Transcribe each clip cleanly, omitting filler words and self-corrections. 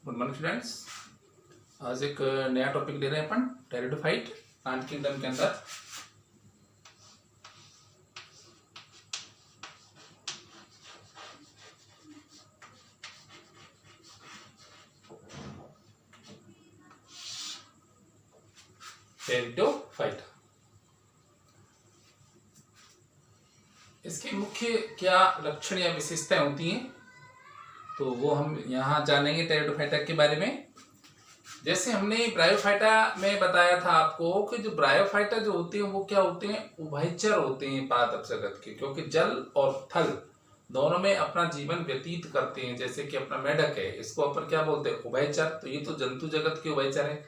Good morning students. आज एक नया टॉपिक ले रहे हैं अपन टेरिडोफाइट प्लांट किंगडम के अंदर। टेरिडोफाइट इसके मुख्य क्या लक्षण या विशेषताएं होती हैं, तो वो हम यहाँ जानेंगे टेरिडोफाइटा के बारे में। जैसे हमने ब्रायोफाइटा में बताया था आपको कि जो ब्रायोफाइटा जो होते हैं वो क्या होते हैं, उभयचर होते हैं पादप जगत के, क्योंकि जल और थल दोनों में अपना जीवन व्यतीत करते हैं। जैसे कि अपना मेढक है, इसको अपन क्या बोलते हैं, उभयचर। तो ये तो जंतु जगत के उभयचर है,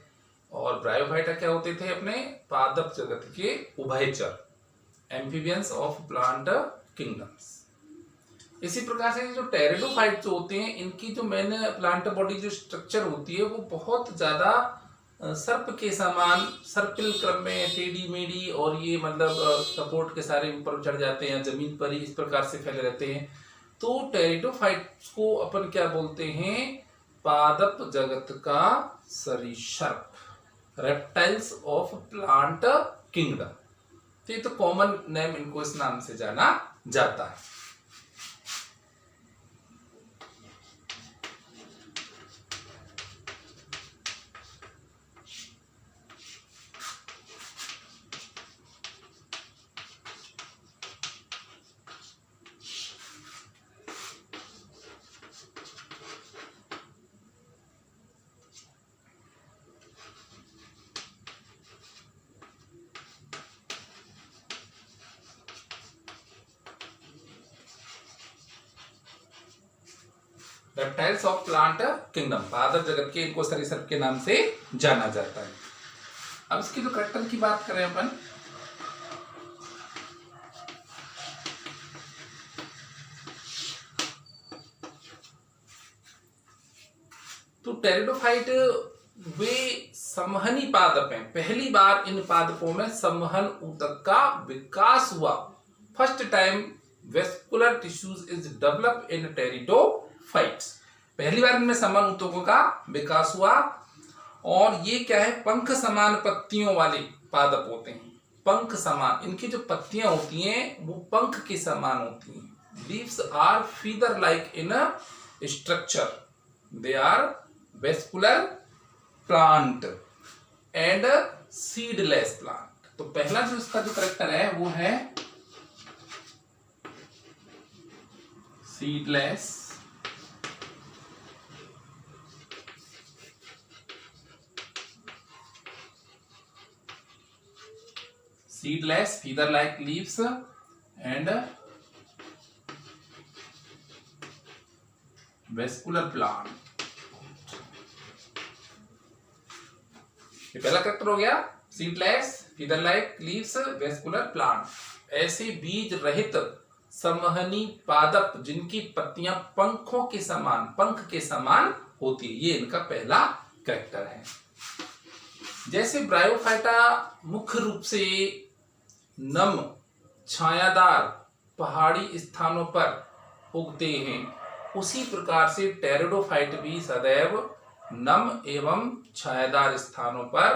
और ब्रायोफाइटा क्या होते थे, अपने पादप जगत के उभयचर, एम्फीबियंस ऑफ प्लांट किंगडम्स। इसी प्रकार से जो टेरिडोफाइट जो होते हैं, इनकी जो मेन प्लांट बॉडी जो स्ट्रक्चर होती है वो बहुत ज्यादा सर्प के समान सर्पिल क्रम में टेढ़ी मेढ़ी, और ये मतलब सपोर्ट के सारे ऊपर चढ़ जाते हैं, जमीन पर ही इस प्रकार से फैले रहते हैं। तो टेरिडोफाइट को अपन क्या बोलते हैं, पादप जगत का सरीसृप, रेप्टाइल्स ऑफ प्लांट किंगडम। तो ये तो कॉमन नेम, इनको इस नाम से जाना जाता है। रेप्टाइल्स ऑफ प्लांट किंगडम, पादप जगत के इनको सरीसृप के नाम से जाना जाता है। अब इसकी जो कैरेक्टर की बात करें अपन, तो टेरिडोफाइट वे संवहनी पादप हैं। पहली बार इन पादपों में संवहन ऊतक का विकास हुआ। First time vascular tissues is develop in pteridophytes. पहली बार इनमें संवहन ऊतकों का विकास हुआ। और ये क्या है, पंख समान पत्तियों वाले पादप होते हैं। पंख समान, इनकी जो पत्तियां होती हैं वो पंख के समान होती हैं। Leaves are feather like in structure, they are vascular plant and seedless plant. तो पहला जो इसका जो कैरेक्टर है वो है seedless, seedless, feather like leaves and vascular plant। ये पहला कैरेक्टर हो गया, seedless, feather like leaves, vascular plant। ऐसे बीज रहित संवहनी पादप जिनकी पत्तियां पंखों के समान, पंख के समान होती है, ये इनका पहला कैरेक्टर है। जैसे ब्रायोफाइटा मुख्य रूप से नम छायादार पहाड़ी स्थानों पर उगते हैं, उसी प्रकार से टेरिडोफाइट भी सदैव नम एवं छायादार स्थानों पर,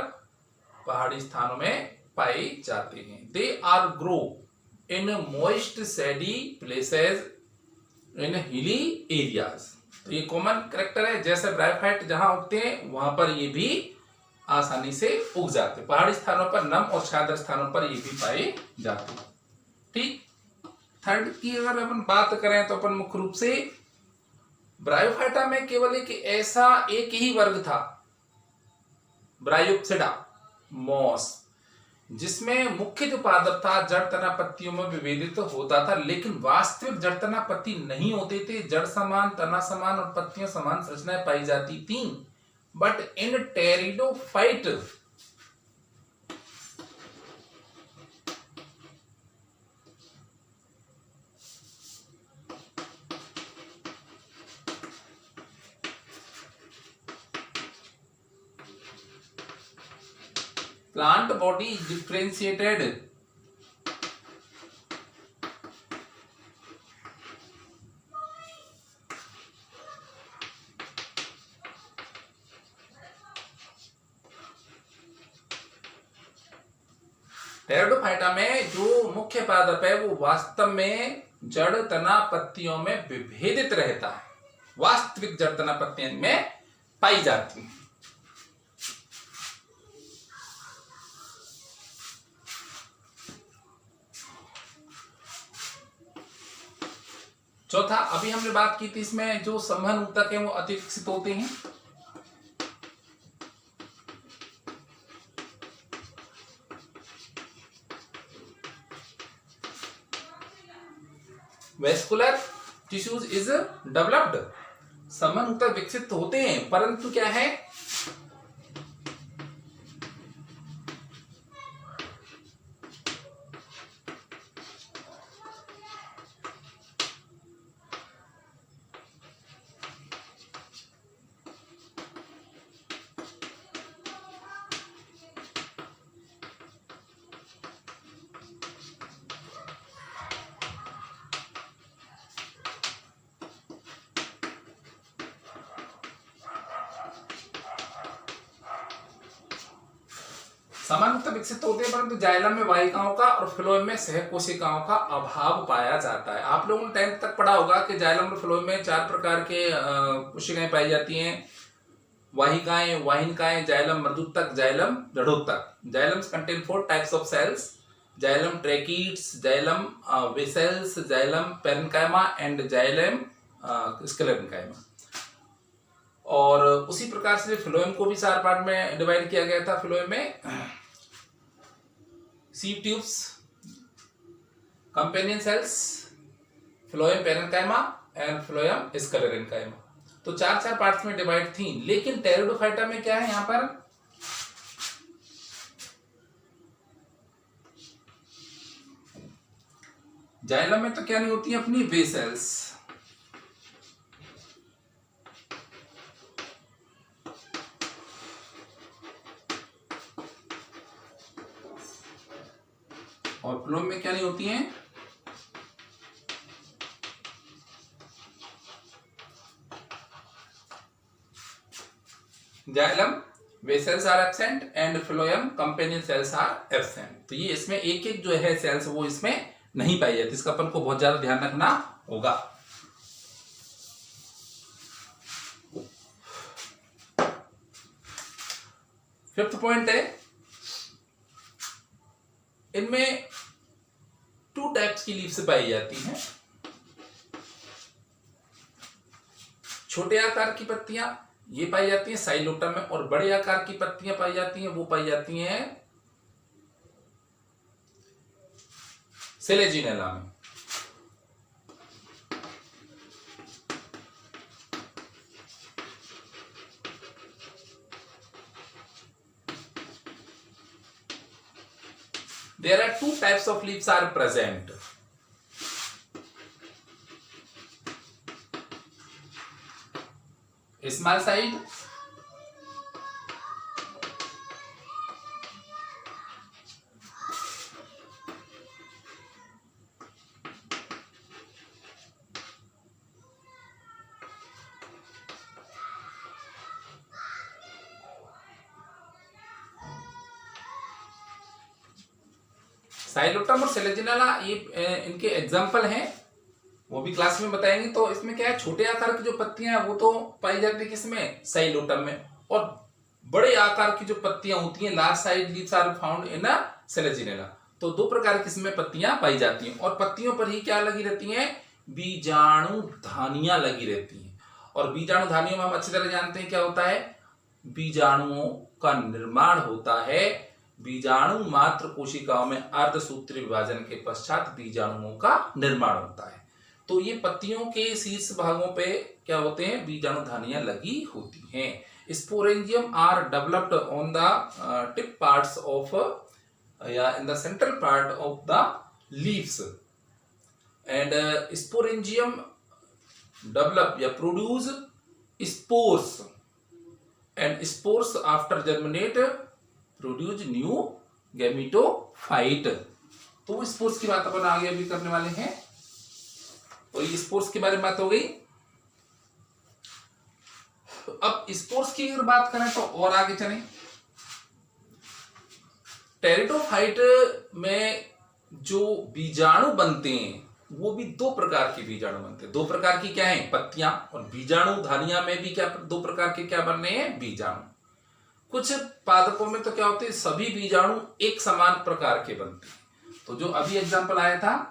पहाड़ी स्थानों में पाए जाते हैं। They are grow in moist shady places in hilly areas. तो ये कॉमन कैरेक्टर है। जैसे ब्रायोफाइट जहां उगते हैं वहां पर ये भी आसानी से उग जाते, पहाड़ी स्थानों पर, नम और छायादार स्थानों पर ये भी पाए जाते। ठीक। थर्ड की अगर अपन बात करें तो अपन मुख्य रूप से ब्रायोफाइटा में केवल एक ऐसा एक ही वर्ग था, ब्रायोप्सिडा मॉस, जिसमें मुख्य जो पादप था जड़ तना पत्तियों में विभेदित होता था, लेकिन वास्तविक जड़ तना पत्ती नहीं होते थे। जड़ समान, तना समान और पत्तियों समान संरचनाएं पाई जाती थी। But in pteridophyte plant body is differentiated pteridophyta में जो मुख्य पादप है वो वास्तव में जड़ तना पत्तियों में विभेदित रहता है, वास्तविक जड़ तना पत्तियों में पाई जाती है। चौथा, अभी हमने बात की थी इसमें जो संवहन ऊतक है वो अति विकसित होते हैं। वेस्कुलर टिश्यूज इज डेवलप्ड, संवहन ऊतक विकसित होते हैं, परंतु क्या है, सामान्यतः विकसित होते हैं, परंतु जाइलम में वाहिकाओं का और फ्लोएम में सहकोशिकाओं का अभाव पाया जाता है। आप लोगों ने 10th तक पढ़ा होगा कि जाइलम और फ्लोएम में 4 प्रकार के कोशिकाएं पाई जाती हैं, वाहिकाएं, वाहिनिकाएं, जाइलम मृदुतक, जाइलम जड़ोतक। Xylems contain 4 types of cells, xylem tracheids, xylem vessels, xylem parenchyma and xylem sclerenchyma. और उसी प्रकार से फ्लोएम को भी 4 पार्ट में डिवाइड किया गया था। फ्लोएम में sieve tubes, companion cells, phloem parenchyma and phloem sclerenchyma. तो 4 पार्ट्स में डिवाइड थी। लेकिन टेरिडोफाइटा में क्या है, यहां पर जाइलम में तो क्या नहीं होती है अपनी वेसल्स, और फ्लोएम में क्या नहीं होती हैं, xylem vessels are absent and phloem companion cells are absent. तो ये इसमें एक एक जो है सेल्स वो इसमें नहीं पाई जाती, इसका अपन को बहुत ज्यादा ध्यान रखना होगा। फिफ्थ पॉइंट है, इनमें 2 टाइप्स की लीव्स पाई जाती हैं। छोटे आकार की पत्तियां ये पाई जाती हैं साइलोटा में, और बड़े आकार की पत्तियां पाई जाती हैं वो पाई जाती हैं सेलेजिनेला में। There are 2 types of leaves are present. Small side Psilotum और सेलेजिनेला ये इनके एग्जाम्पल हैं, वो भी क्लास में बताएंगे। तो इसमें क्या है, छोटे आकार की जो पत्तियां हैं वो तो पाई जाती है किसमें, साइलोटम में, और बड़े आकार की जो पत्तियां होती हैं large size leaves are found in Selaginella. तो 2 प्रकार की इसमें पत्तियां पाई जाती हैं, और पत्तियों पर ही क्या लगी रहती हैं, बीजाणु धानियां लगी रहती हैं। और बीजाणु धानियों में हम अच्छी तरह जानते हैं क्या होता है, बीजाणुओं का निर्माण होता है। बीजाणु मात्र कोशिकाओं में अर्धसूत्री विभाजन के पश्चात बीजाणुओं का निर्माण होता है। तो ये पत्तियों के शीर्ष भागों पे क्या होते हैं, बीजाणु धानियां लगी होती हैं। Sporangium are developed on the tip parts of या in the central part of the leaves, and sporangium develop या produce spores, and spores after germinate produce new gametophyte. तो स्पोर्स की बात अपन आगे अभी करने वाले हैं। तो ये स्पोर्स के बारे में बात हो गई। तो अब स्पोर्स की अगर बात करें तो और आगे चलें। टेरिडोफाइट में जो बीजाणु बनते हैं वो भी दो प्रकार के बीजाणु बनते हैं। दो प्रकार की क्या है? पत्तियां। और बीजाणु धानियां में भी क्या दो प्रकार के क्या बन रहे हैं? बीजाणु। कुछ पादपों में तो क्या होते हैं, सभी बीजाणु एक समान प्रकार के बनते हैं। तो जो अभी एग्जांपल आया था,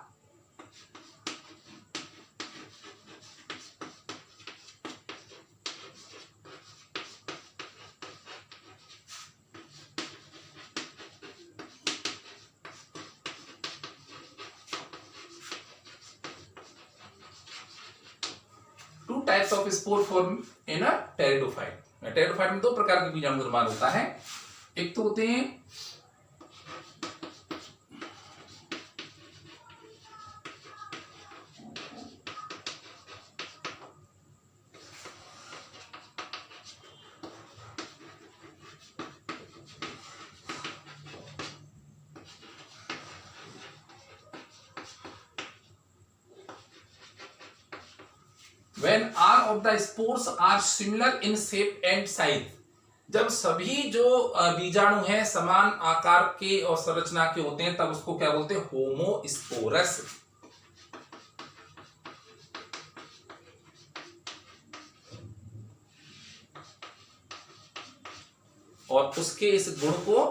two types of spore form in a pteridophyte. Pteridophyte में दो प्रकार के बीजाणु निर्माण होता है। एक तो होते हैं when all of the spores are similar in shape and size। जब सभी जो बीजाणु हैं समान आकार के और संरचना के होते हैं तब उसको क्या बोलते हैं? होमोस्पोरस। और उसके इस गुण को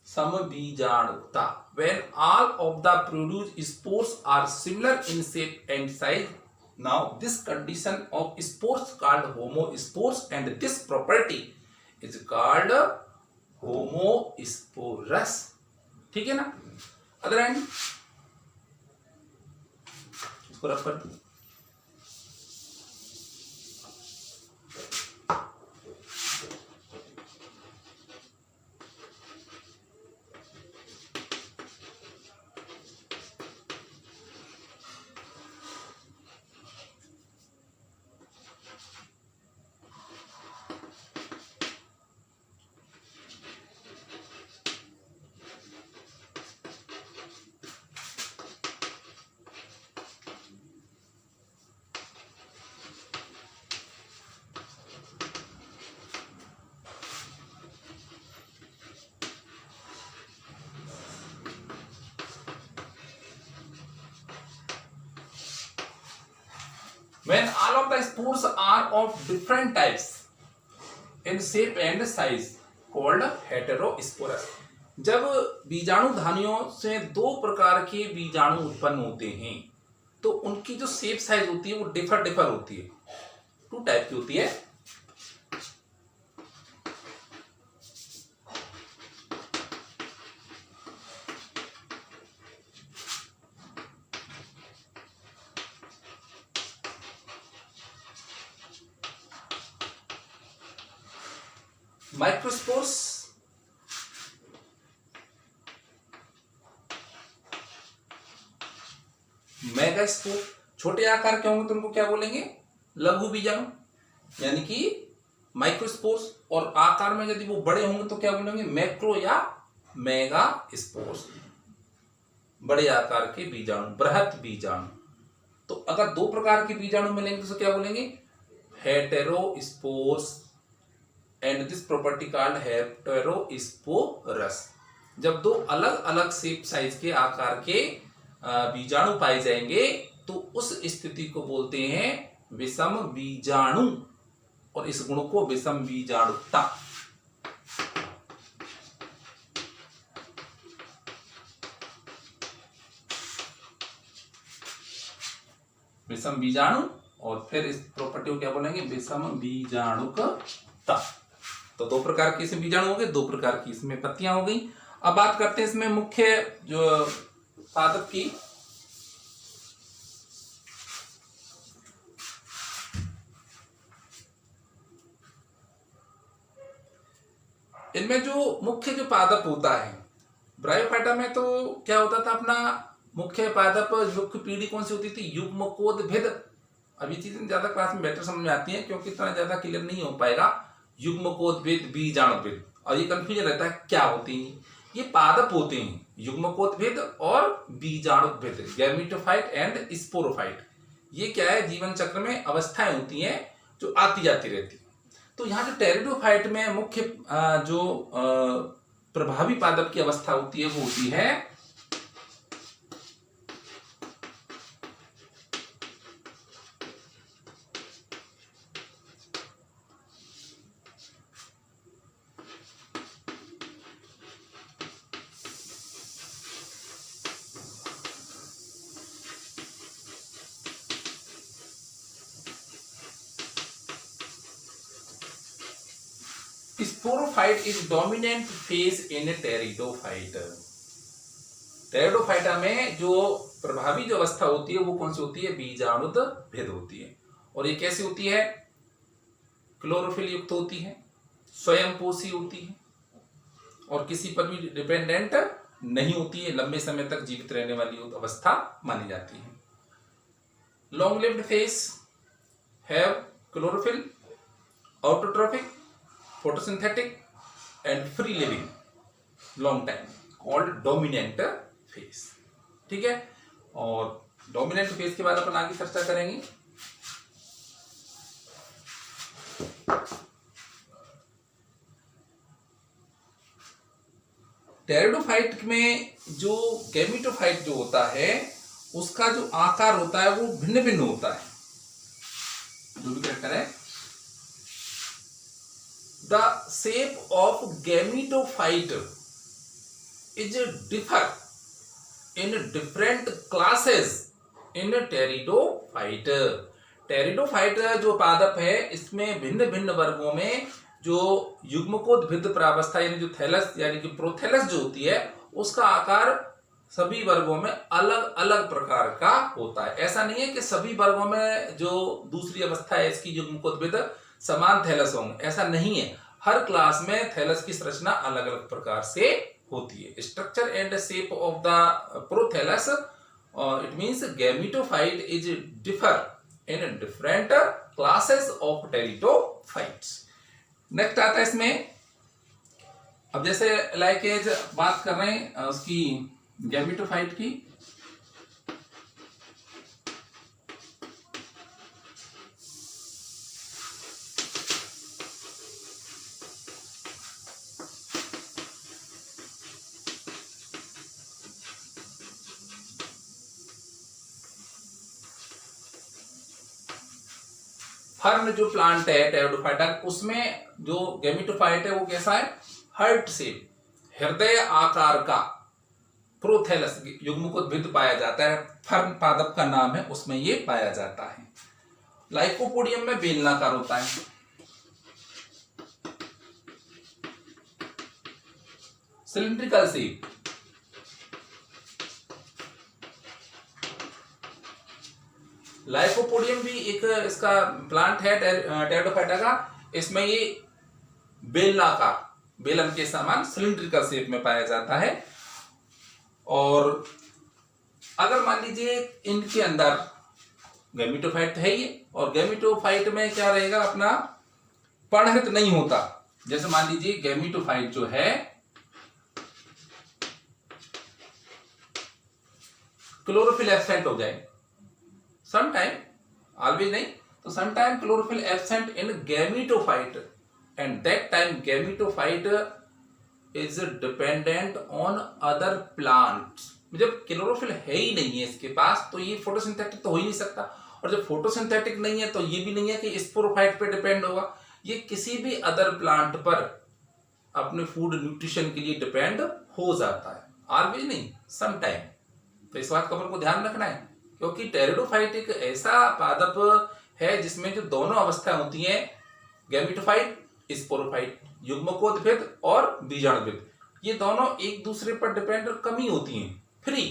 समबीजाणुता। when all of the produced spores are similar in shape and size, now this condition of spores called homospores and this property is called homosporous। ठीक है ना? अदर एंड इसको रफ कर दो। When all of the spores are of different types in shape and size called heterosporous। जब बीजाणु धानियों से दो प्रकार के बीजाणु उत्पन्न होते हैं तो उनकी जो शेप साइज होती है वो डिफर होती है। टू टाइप की होती है। Microspores, megaspore. छोटे आकार के होंगे तो उनको क्या बोलेंगे? लघु बीजाणु, यानी कि माइक्रोस्पोर्स। और आकार में यदि वो बड़े होंगे तो क्या बोलेंगे? मैक्रो या मेगास्पोर्स। बड़े आकार के बीजाणु, बृहत बीजाणु। तो अगर दो प्रकार के बीजाणु मिलेंगे तो क्या बोलेंगे? Heterospores and this property called heterosporous. जब दो अलग अलग शेप साइज के आकार के बीजाणु पाए जाएंगे तो उस स्थिति को बोलते हैं विषम बीजाणु और इस गुण को विषम बीजाणुता। विषम बीजाणु और फिर इस प्रॉपर्टी को क्या बोलेंगे? विषम बीजाणुकता। तो दो प्रकार के इसमें बीजाणु हो गए, दो प्रकार की इसमें पत्तियां हो गई। अब बात करते हैं इसमें मुख्य जो पादप की। इनमें जो मुख्य जो पादप होता है ब्रायोफाइटा में, तो क्या होता था अपना मुख्य पादप, मुख्य पीढ़ी कौन सी होती थी? युग्मकोद्भिद। अभी चीजें ज्यादा क्लास में बेटर समझ में आती हैं क्योंकि इतना ज्यादा क्लियर नहीं हो पाएगा। युग्मकोद्भिद, बीजाणुभिद, और ये कंफ्यूजन रहता है क्या होती है। ये पादप होते हैं युग्मकोद्भिद और बीजाणुभिद, गैमेटोफाइट एंड स्पोरोफाइट। ये क्या है? जीवन चक्र में अवस्थाएं होती हैं जो आती जाती रहती है। तो यहाँ जो टेरिडोफाइट में मुख्य जो प्रभावी पादप की अवस्था होती है वो होती है sporophyte is dominant phase in pteridophyte. Pteridophyta में जो प्रभावी जो अवस्था होती है वो कौन सी होती है? बीजाणुत भेद होती है। और ये कैसी होती है? क्लोरोफिल युक्त होती है, स्वयंपोषी होती है और किसी पर भी डिपेंडेंट नहीं होती है, लंबे समय तक जीवित रहने वाली अवस्था मानी जाती है। Long lived phase have chlorophyll, autotrophic, photosynthetic and free living long time called dominant phase। ठीक है, और dominant phase के बाद अपन आगे चर्चा करेंगे। टेरिडोफाइट में जो गैमेटोफाइट जो होता है उसका जो आकार होता है वो भिन्न भिन्न होता है। जो भी कैरेक्टर है, the shape of gametophyte is differ in different classes in pteridophyte। Pteridophyte जो पादप है इसमें भिन्न भिन्न वर्गों में जो युग्मकोद्भिद प्रावस्था यानी जो थैलस यानी कि प्रोथैलस जो होती है उसका आकार सभी वर्गों में अलग अलग प्रकार का होता है। ऐसा नहीं है कि सभी वर्गों में जो दूसरी अवस्था है इसकी युग्मकोद्भिद समान थैलस होंगे, ऐसा नहीं है। हर क्लास में थैलस की संरचना अलग अलग प्रकार से होती है। Structure and shape of the prothallus it means gametophyte is differ in different classes of pteridophytes. Next आता है इसमें, अब जैसे लाइक एज बात कर रहे हैं उसकी गैमेटोफाइट की, फर्न जो प्लांट है टेरिडोफाइटा उसमें जो गैमेटोफाइट है वो कैसा है? हार्ट शेप, हृदय आकार का प्रोथैलस युग्मकोद्भिद पाया जाता है। फर्न पादप का नाम है, उसमें ये पाया जाता है। लाइकोपोडियम में बेलनाकार होता है। सिलिंड्रिकल शेप, लाइकोपोडियम भी एक इसका प्लांट है टेरिडोफाइटा का, इसमें ये बेलनाकार, बेलन के समान सिलिंड्रिकल शेप में पाया जाता है। और अगर मान लीजिए इनके अंदर गैमेटोफाइट है ये, और गैमेटोफाइट में क्या रहेगा अपना पर्णहृत नहीं होता। जैसे मान लीजिए गैमेटोफाइट जो है क्लोरोफिल एब्सेंट हो जाए, sometime, always नहीं तो sometime chlorophyll absent in gametophyte and that time gametophyte is dependent on other plants। जब क्लोरोफिल है ही नहीं है इसके पास तो ये फोटोसिंथेटिक तो हो ही नहीं सकता, और जब फोटोसिंथेटिक नहीं है तो ये भी नहीं है कि स्पोरोफाइट पे डिपेंड होगा। ये किसी भी अदर प्लांट पर अपने फूड न्यूट्रिशन के लिए डिपेंड हो जाता है, ऑलवेज नहीं, सम टाइम। तो इस बात का अपन को ध्यान रखना है, क्योंकि टेरिडोफाइट एक ऐसा पादप है जिसमें जो दोनों अवस्थाएं होती हैं, गैमेटोफाइट, स्पोरोफाइट, युग्मकोद्भिद और बीजाणुभिद, ये दोनों एक दूसरे पर डिपेंड कम ही होती हैं। फ्री,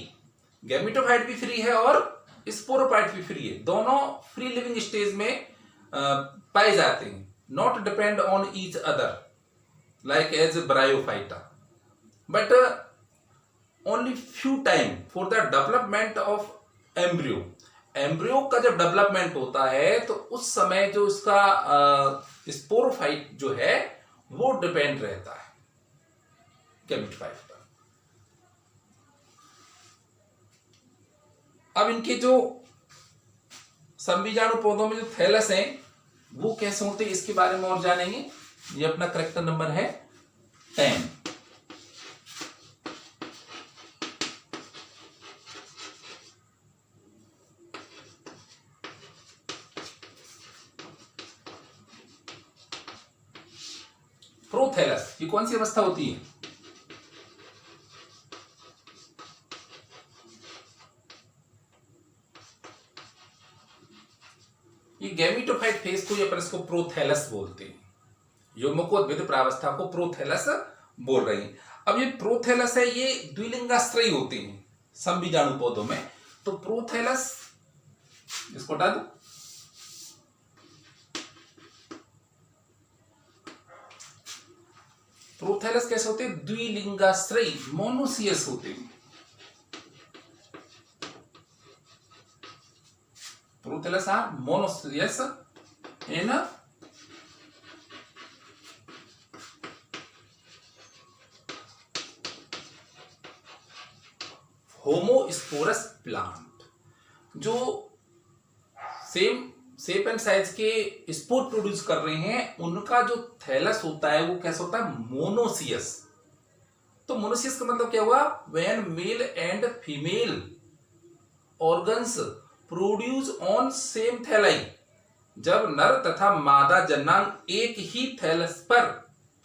गैमेटोफाइट भी फ्री है और स्पोरोफाइट भी फ्री है, दोनों फ्री लिविंग स्टेज में पाए जाते हैं, not depend on each other like as bryophyta, but only few time for the development of embryo. Embryo का जब डेवलपमेंट होता है तो उस समय जो इसका स्पोरोफाइट जो है वो डिपेंड रहता है गैमेटोफाइट पर। अब इनके जो संबीजाणु पौधों में जो थैलस हैं वो कैसे होते हैं इसके बारे में और जानेंगे। ये अपना करेक्टर नंबर है 10। प्रोथैलस, ये कौन सी अवस्था होती है? ये गैमेटोफाइट फेज को अपन इसको प्रोथैलस बोलते हैं। युग्मकोद्भिद प्रावस्था को प्रोथैलस बोल रही हैं। अब ये प्रोथैलस है, ये द्विलिंगाश्रयी होते हैं समबीजाणु पौधों में। तो प्रोथैलस इसको हटा दो। प्रोथैलस कैसे होते हैं? द्विलिंगाश्रयी, मोनोसियस होते हैं। Prothallus are monoecious in homosporous plant. जो सेम शेप एंड साइज के स्पोर प्रोड्यूस कर रहे हैं, उनका जो थैलस होता है वो कैसा होता है? मोनोसियस। तो मोनोसियस का मतलब क्या हुआ? When male and female organs produce on same thalli, जब नर तथा मादा जन्नांग एक ही थैलस पर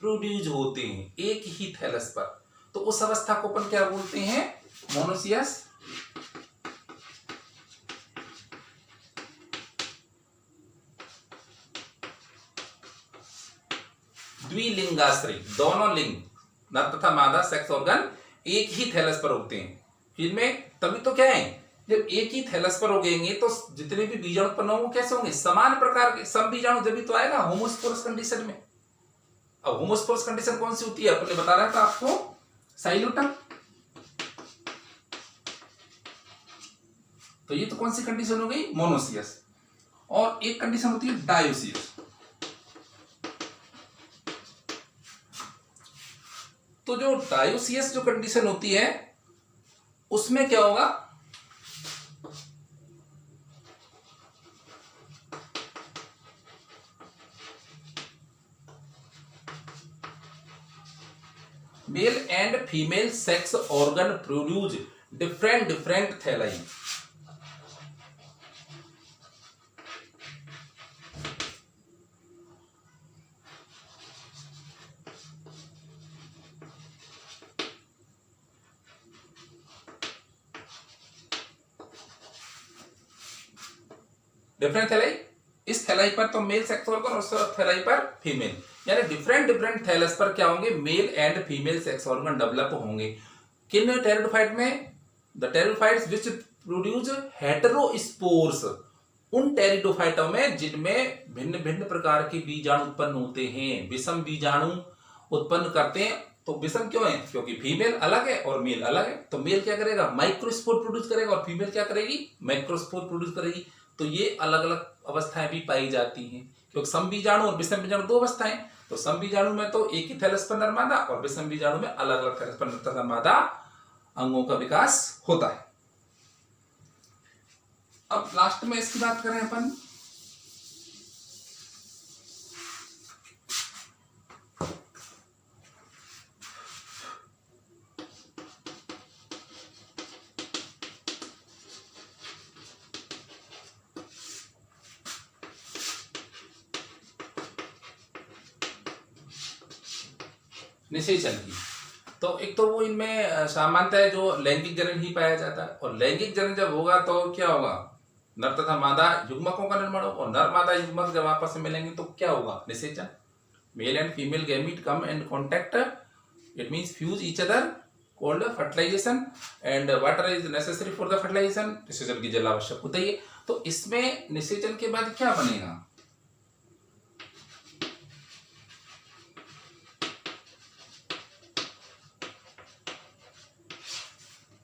प्रोड्यूस होते हैं, एक ही थैलस पर, तो उस अवस्था को अपन क्या बोलते हैं? मोनोसियस। द्विलिंगाश्रयी, दोनों लिंग नर तथा मादा सेक्स ऑर्गन एक ही थैलस पर होते हैं। फिर में तभी तो क्या है, जब एक ही थैलस पर होंगे तो जितने भी बीजाणु उत्पन्न होंगे कैसे होंगे? समान प्रकार के सब बीजाणु, जब भी तो आएगा होमोस्पोरस कंडीशन में। अब होमोस्पोरस कंडीशन कौन सी होती है? अपने बता रहा था आपको, साइलोटम। तो ये तो कौन सी कंडीशन हो गई? मोनोसियस। और एक कंडीशन होती है डायोसियस। तो जो डायोसियस जो कंडीशन होती है उसमें क्या होगा? Male and female sex organ produce different thalli. Different thalli, इस थैलाई पर तो मेल सेक्स ऑर्गन, उस थैलाई पर फीमेल, यानी डिफरेंट थैलस पर क्या होंगे? Mail and female sex organ develop होंगे। किन टेरिडोफाइट में? द टेरिडोफाइट्स विच प्रोड्यूस हेटेरोस्पोर्स, उन टेरिडोफाइटों में जिनमें भिन्न भिन्न प्रकार के बीजाणु उत्पन्न होते हैं, विषम बीजाणु उत्पन्न करते हैं। तो विषम क्यों है? क्योंकि फीमेल अलग है और मेल अलग है। तो मेल क्या करेगा? माइक्रोस्पोर प्रोड्यूस करेगा और फीमेल क्या करेगी? मैक्रोस्पोर प्रोड्यूस करेगी। तो ये अलग अलग अवस्थाएं भी पाई जाती हैं, क्योंकि सम बीजाणु और विषम बीजाणु दो अवस्थाएं। तो सम बीजाणु में तो एक ही थैलस पर नर मादा, और विषम बीजाणु में अलग अलग थैलस पर नर तथा मादा अंगों का विकास होता है। अब लास्ट में इसकी बात करें अपन, निषेचन की। तो एक तो वो इनमें सामान्यतः जो लैंगिक जनन ही पाया जाता है, और लैंगिक जनन जब होगा तो क्या होगा? नर तथा मादा युग्मकों का निर्माण होगा, और नर मादा युग्मक जब आपस में मिलेंगे तो क्या होगा? निषेचन। Male and female gamete come and contact, it means fuse each other, called fertilisation, and water is necessary for the fertilisation. निषेचन की जल आवश्यक होता है। तो इसमें निषेचन के बाद क्या बनेगा?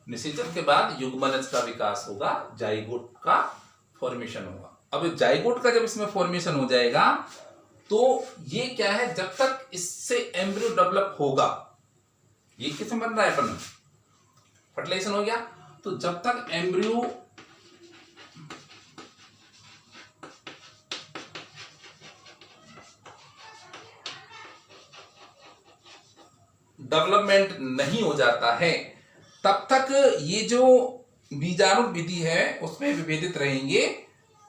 निषेचन के बाद युग्मनज का विकास होगा, जाइगोट का फॉर्मेशन होगा। अब जाइगोट का जब इसमें फॉर्मेशन हो जाएगा तो ये क्या है? जब तक इससे एम्ब्रियो डेवलप होगा, ये किसमें बन रहा है? अपन फर्टिलाइजेशन हो गया, तो जब तक एम्ब्रियो डेवलपमेंट नहीं हो जाता है, तब तक ये जो बीजाणु विधि है उसमें विभेदित रहेंगे।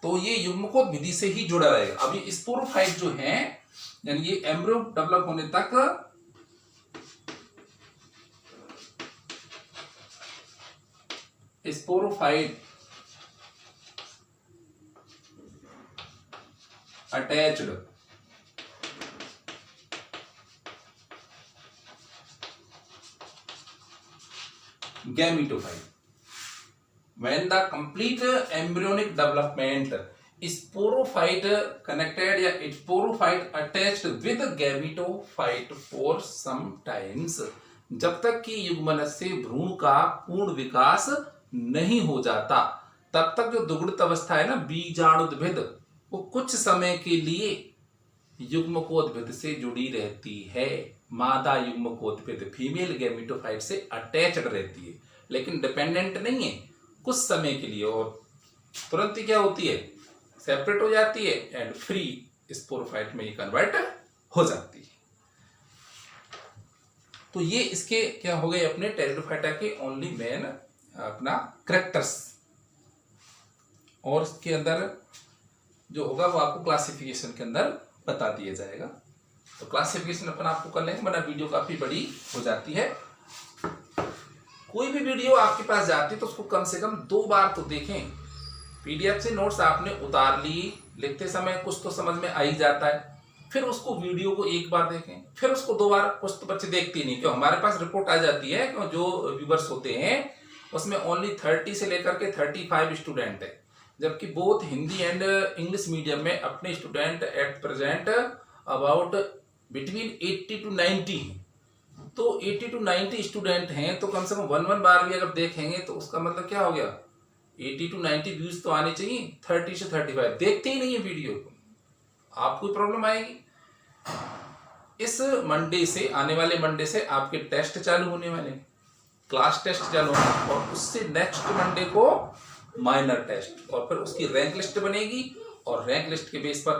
तो ये युग्मकोद् विधि से ही जुड़ा रहेगा। अब ये स्पोरोफाइट जो है यानी ये एम्ब्रियो डेवलप होने तक sporophyte attached gametophyte. When the complete embryonic development sporophyte connected या sporophyte attached with gametophyte for some times, जब तक कि युग्मनज से भ्रूण का पूर्ण विकास नहीं हो जाता तब तक जो दुग्ध अवस्था है ना बीजाणुद्भिद, वो कुछ समय के लिए युग्मकोद्भिद से जुड़ी रहती है। मादा युग्मकोद्भिद फीमेल गैमेटोफाइट से अटैच्ड रहती है, लेकिन डिपेंडेंट नहीं है, कुछ समय के लिए, और तुरंत ही क्या होती है, सेपरेट हो जाती है एंड फ्री स्पोरोफाइट में कन्वर्ट हो जाती है। तो ये इसके क्या हो गए अपने टेरिडोफाइटा के ओनली मेन अपना कैरेक्टर्स, और इसके अंदर जो होगा वो आपको क्लासिफिकेशन के अंदर बता दिया जाएगा। तो क्लासिफिकेशन अपन आपको कर लेंगे, वरना वीडियो काफी बड़ी हो जाती है। कोई भी वीडियो आपके पास जाती है तो उसको कम से कम 2 बार तो देखें। पीडीएफ से नोट्स आपने उतार ली, लिखते समय कुछ तो समझ में आ ही जाता है, फिर उसको वीडियो को 1 बार देखें, फिर उसको 2 बार। कुछ तो बच्चे देखते ही नहीं, क्यों हमारे पास रिपोर्ट आ जाती है क्यों जो व्यूवर्स होते हैं उसमें ओनली 30 से लेकर के 35 स्टूडेंट है, जबकि both Hindi and English medium में अपने student at present about between 80 to 90 हैं। तो 80 to 90 स्टूडेंट हैं, तो कम से कम 1 बार भी अगर देखेंगे तो उसका मतलब क्या हो गया, 80 to 90 व्यूज तो आने चाहिए। 30 से 35 देखते ही नहीं है वीडियो को, आपको प्रॉब्लम आएगी। इस मंडे से, आने वाले मंडे से आपके टेस्ट चालू होने वाले, क्लास टेस्ट चालू होने, और उससे नेक्स्ट मंडे को माइनर टेस्ट, और फिर उसकी रैंक लिस्ट बनेगी, और रैंक लिस्ट के बेस पर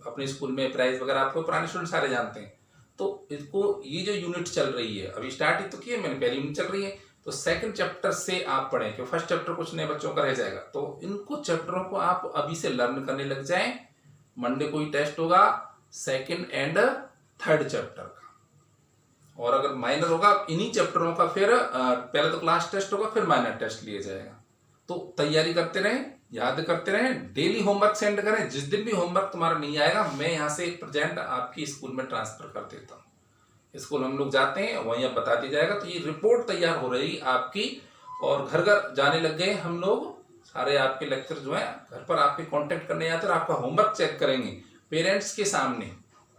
अपने स्कूल में प्राइज वगैरह आपको पुराने स्टूडेंट सारे जानते हैं। तो इसको ये जो यूनिट चल रही है, अभी स्टार्ट ही तो की है मैंने, पहली यूनिट चल रही है, तो सेकंड चैप्टर से आप पढ़ें, क्योंकि फर्स्ट चैप्टर कुछ नए बच्चों का रह जाएगा। तो इनको चैप्टरों को आप अभी से लर्न करने लग जाएं। मंडे को ही टेस्ट होगा सेकंड एंड थर्ड चैप्टर का, और अगर माइनर होगा इन्हीं चैप्टरों का, फिर पहले तो क्लास टेस्ट होगा, फिर माइनर टेस्ट लिया जाएगा। तो तैयारी करते रहें, याद करते रहें, डेली होमवर्क सेंड करें। जिस दिन भी होमवर्क तुम्हारा नहीं आएगा, मैं यहाँ से प्रेजेंट आपकी स्कूल में ट्रांसफर कर देता हूँ। स्कूल हम लोग जाते हैं, वहीं अब बता दिया जाएगा। तो ये रिपोर्ट तैयार हो रही आपकी, और घर घर जाने लग गए हम लोग सारे। आपके लेक्चर जो है घर पर आपके कांटेक्ट करने आते हैं, आपका होमवर्क चेक करेंगे पेरेंट्स के सामने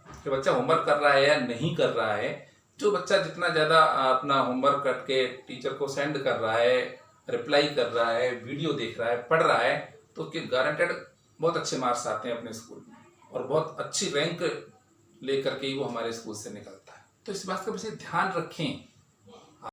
कि बच्चा होमवर्क कर रहा है या नहीं कर रहा है। जो बच्चा जितना ज़्यादा अपना होमवर्क करके टीचर को सेंड कर रहा है, रिप्लाई कर रहा है, वीडियो देख रहा है, पढ़ रहा है, तो उसके गारंटेड बहुत अच्छे मार्क्स आते हैं अपने स्कूल में, और बहुत अच्छी रैंक लेकर के ही वो हमारे स्कूल से निकलता है। तो इस बात का वैसे ध्यान रखें।